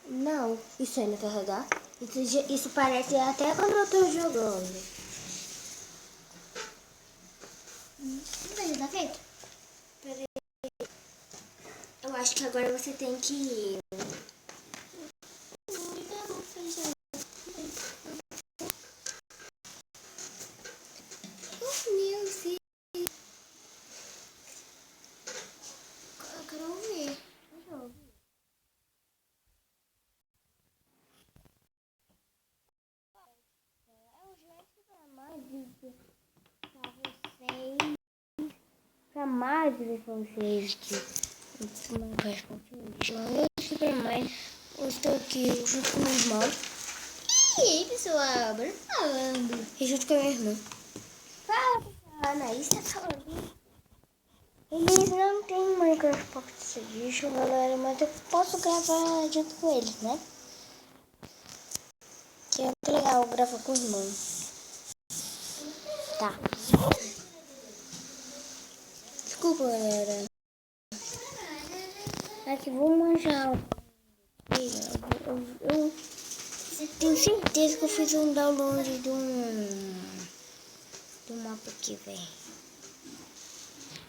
Não, isso ainda carregar. Isso parece até quando eu tô jogando. Tá feito? Peraí. Eu acho que agora você tem que... Oh, meu Deus. Eu quero ouvir. Deixa eu ouvir. É urgente pra mais dizer pra vocês. Jamais dizer pra vocês que não faz conteúdo. Eu super mais. Eu estou aqui junto com meu irmão. E aí, pessoal? Bora falando. E junto com a minha irmã. Fala, pessoal. A Anaís tá falando. Eles não tem Minecraft Edition, galera, mas eu posso gravar junto com eles, né? Que é muito legal gravar com os irmãos. Tá. Desculpa, galera. É que vou manjar. Eu tenho certeza que eu fiz um download do mapa aqui, velho.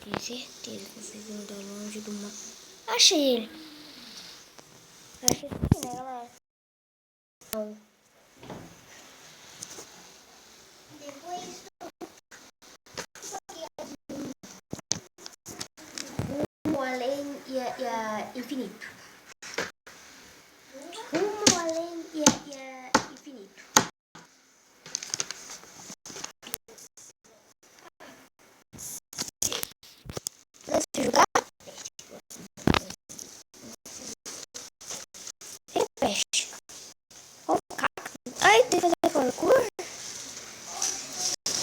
Tenho certeza que eu fiz um download do mapa. Achei ele. Achei aqui, né, galera? Depois rumo além e a infinito. Rumo além e a infinito. Deixa eu jogar? Repete. Olha o cacto. Ai, tem que fazer parkour?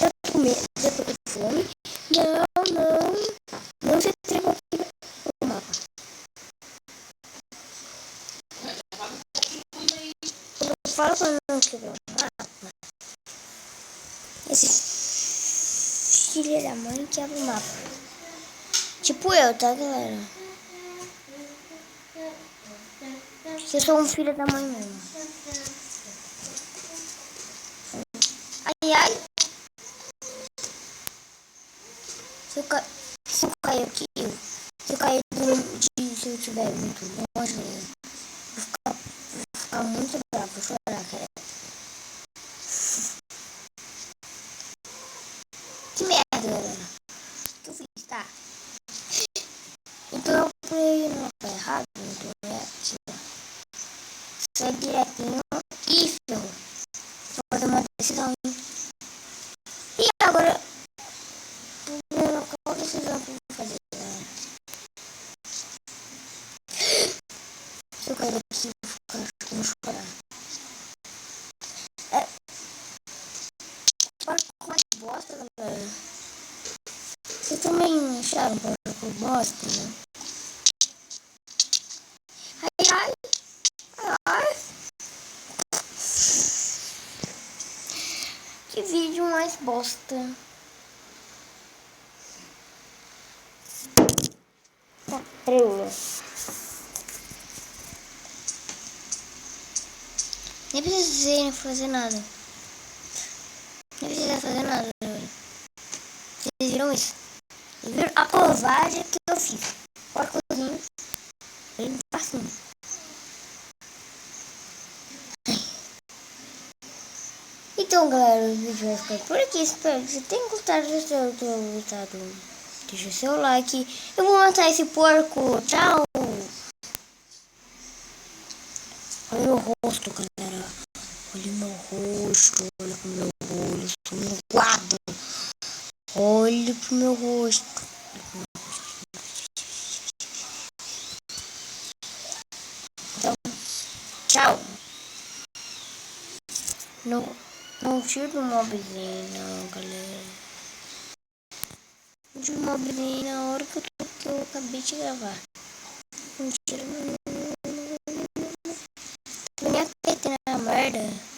Eu tô com medo, eu tô com fome. Não se trepa aqui no mapa. Eu falo pra não quebrar o mapa. Esse filho da mãe quebra o mapa. Tipo eu, tá, galera? Eu sou um filho da mãe mesmo. Ai, ai. Se eu cair aqui, se eu cair se eu estiver muito longe, vou ficar muito bravo, vou chorar, cara. Que merda, galera. O que eu fiz, tá? Então eu fui no mapa errado, então é aqui, ó. Sai direitinho e ferrou. Vou fazer uma decisão, hein? E agora, qual decisão que eu vou fazer, galera? Se eu cair daqui, eu vou chorar. Para com bosta, galera. Vocês também acharam para bosta, né? Ai, ai, ai. Que vídeo mais bosta. Patroa. Nem precisei fazer nada. Nem precisei fazer nada. Vocês viram isso? Vocês viram a covagem que eu fiz. Porcozinho. Bem facinho. Então, galera, o vídeo vai ficar por aqui. Espero que vocês tenham gostado. Se eu tenham gostado, deixa o seu like. Eu vou matar esse porco. Tchau. Olha meu rosto, galera. Olha meu rosto. Olha pro meu olho. Sou um quadro. Olha pro meu rosto. Então, tchau. Não tira o mobzinho, não, galera. Não tira o mobzinho na hora que eu acabei de gravar. Não tira. Minha teta na merda.